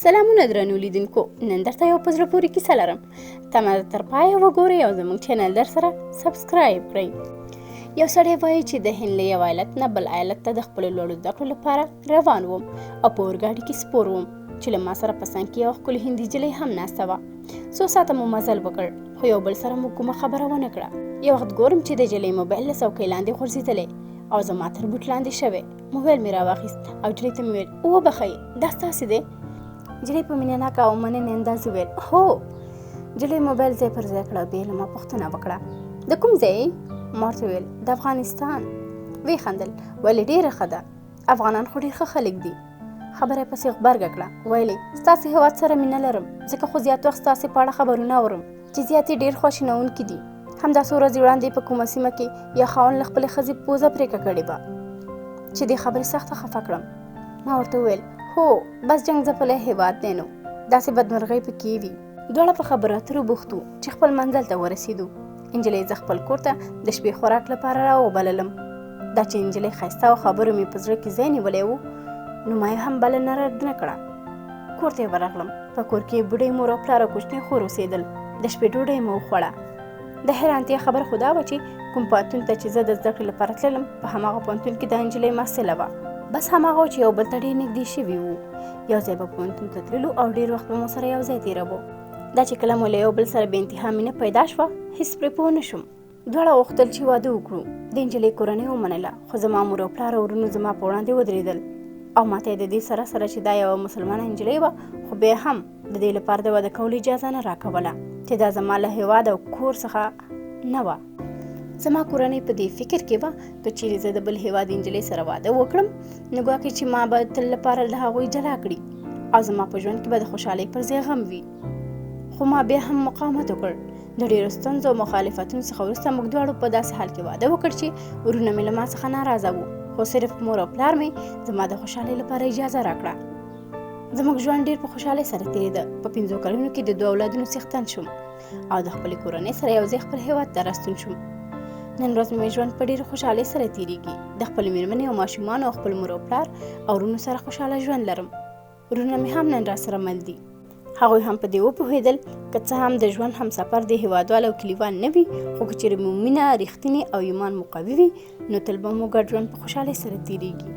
سلامونه درنو لیدونکو، نن درته یو په زړه پورې کیسه لرم. تمه تر پایه وګورئ او زموږ چینل در سره سبسکرایب کړئ. یو سړی وایي چې د هند له یو ایالت نه بل ایالت ته د خپلو لوړو زده کړو لپاره روان وم او په اورګاډي کې سپور وم چې له ما سره په څنګ کې یوه ښکلې هندي نجلۍ هم ناسته وه. څو ساعته مو مزل وکړ، خو یو بل سره مو کومه خبره ونه کړه. یو وخت ګورم چې د نجلۍ موبایل له څوکۍ لاندې غورځېدلی او زما تر بوټ لاندې شوی. موبایل مې راواخیست او نجلۍ ته مې ویل وبخئ، دا ستاسې دی؟ نجلۍ په مینه ناکه او مننې انداز وویل هو. نجلۍ موبایل ځای پر ځای کړه، بیا له ما پوښتنه وکړه د کوم ځای؟ ما ورته وویل د افغانستان. ویې خندل، ولې ډېره ښه ده، افغانان خو ډېر ښه خلک دي. خبره یې پسې غبرګه کړه، ویلې ستاسې هېواد سره مینه لرم، ځکه خو زیات وخت ستاسې په اړه خبرونه اورم چې زیات یې ډېر خواشینونکي دي. همدا څو ورځې وړاندې په کومه سیمه کې یا خاوند له خپلې ښځې پوزه پرېکه کړې وه چې دې خبرې سخته خفه کړم. ما ورته وویل هو، بس جنګ ځپلی هېواد دی نو داسې بدمرغۍ پکې وي. دواړه په خبرو اترو بوخت وو چې خپل منزل ته ورسېدو. نجلۍ زه خپل کور ته د شپې خوراک لپاره راوبللم. دا چې نجلۍ ښایسته او خبرو مې په زړه کې ځای نیولی و، نو ما یې هم بلنه رد نه کړه. کور ته یې ورغلم. په کور کې بوډۍ مور او پلار او کوچنی خور اوسېدل. د شپې ډوډۍ مو وخوړه. د حیرانتیا خبر خو دا وه چې کوم پوهنتون ته چې زه د زده کړې لپاره تللم، په هماغه پوهنتون کې دا نجلۍ محصله وه. بس هماغه و چې یو بل ته ډېر نږدې شوي وو. یو ځای به پوهنتون ته تللو او ډېر وخت به مو سره یو ځای تېروو. دا چې کله مو له یو بل سره بې انتها مینه پیدا شوه، هېڅ پرې پوه نه شوم. دواړه غوښتل چې واده وکړو. د نجلۍ کورنۍ ومنله، خو زما مور او پلار او ورونو زما په وړاندې ودرېدل او ماته یې د دې سره چې دا یوه مسلمانه نجلۍ وه، خو بیا هم د دې لپاره د واده کولو اجازه نه راکوله چې دا زما له هېواد او کور څخه نه وه. زما کورنۍ په دې فکر کې وه که چیرې زه د بل هېواد نجلۍ سره واده وکړم، نو ګواکې چې ما به تل لپاره له هغوی جلا کړي او زما په ژوند کې به د خوشحالۍ پر ځای غم وي. خو ما بیا هم مقاومت وکړ. د ډېرو ستونزو او مخالفتونو څخه وروسته موږ دواړو په داسې حال کې واده وکړ چې ورونه مې له ما څخه ناراضه وو، خو صرف مور او پلار مې زما د خوشحالۍ لپاره اجازه راکړه. زموږ ژوند ډېر په خوشحالۍ سره تېرېده. په 5 کلونو کې د 2 اولادونو څښتن شوم او د خپلې کورنۍ سره یو ځای خپل هېواد ته راستون شوم. نن ورځ مې ژوند په ډېرې خوشحالۍ سره تېرېږي. د خپلې مېرمنې او ماشومانو او خپل مور او پلار او ورونو سره خوشحاله ژوند لرم. ورونه مې هم نن راسره مل دي. هغوی هم په دې وپوهېدل که څه هم د ژوند همسفر د هېوادوال او کلیوال نه وي، خو که چېرې مو مینه رښتینې او ایمان مو قوي وي، نو تل به مو ګډ ژوند په خوشحالۍ سره تېرېږي.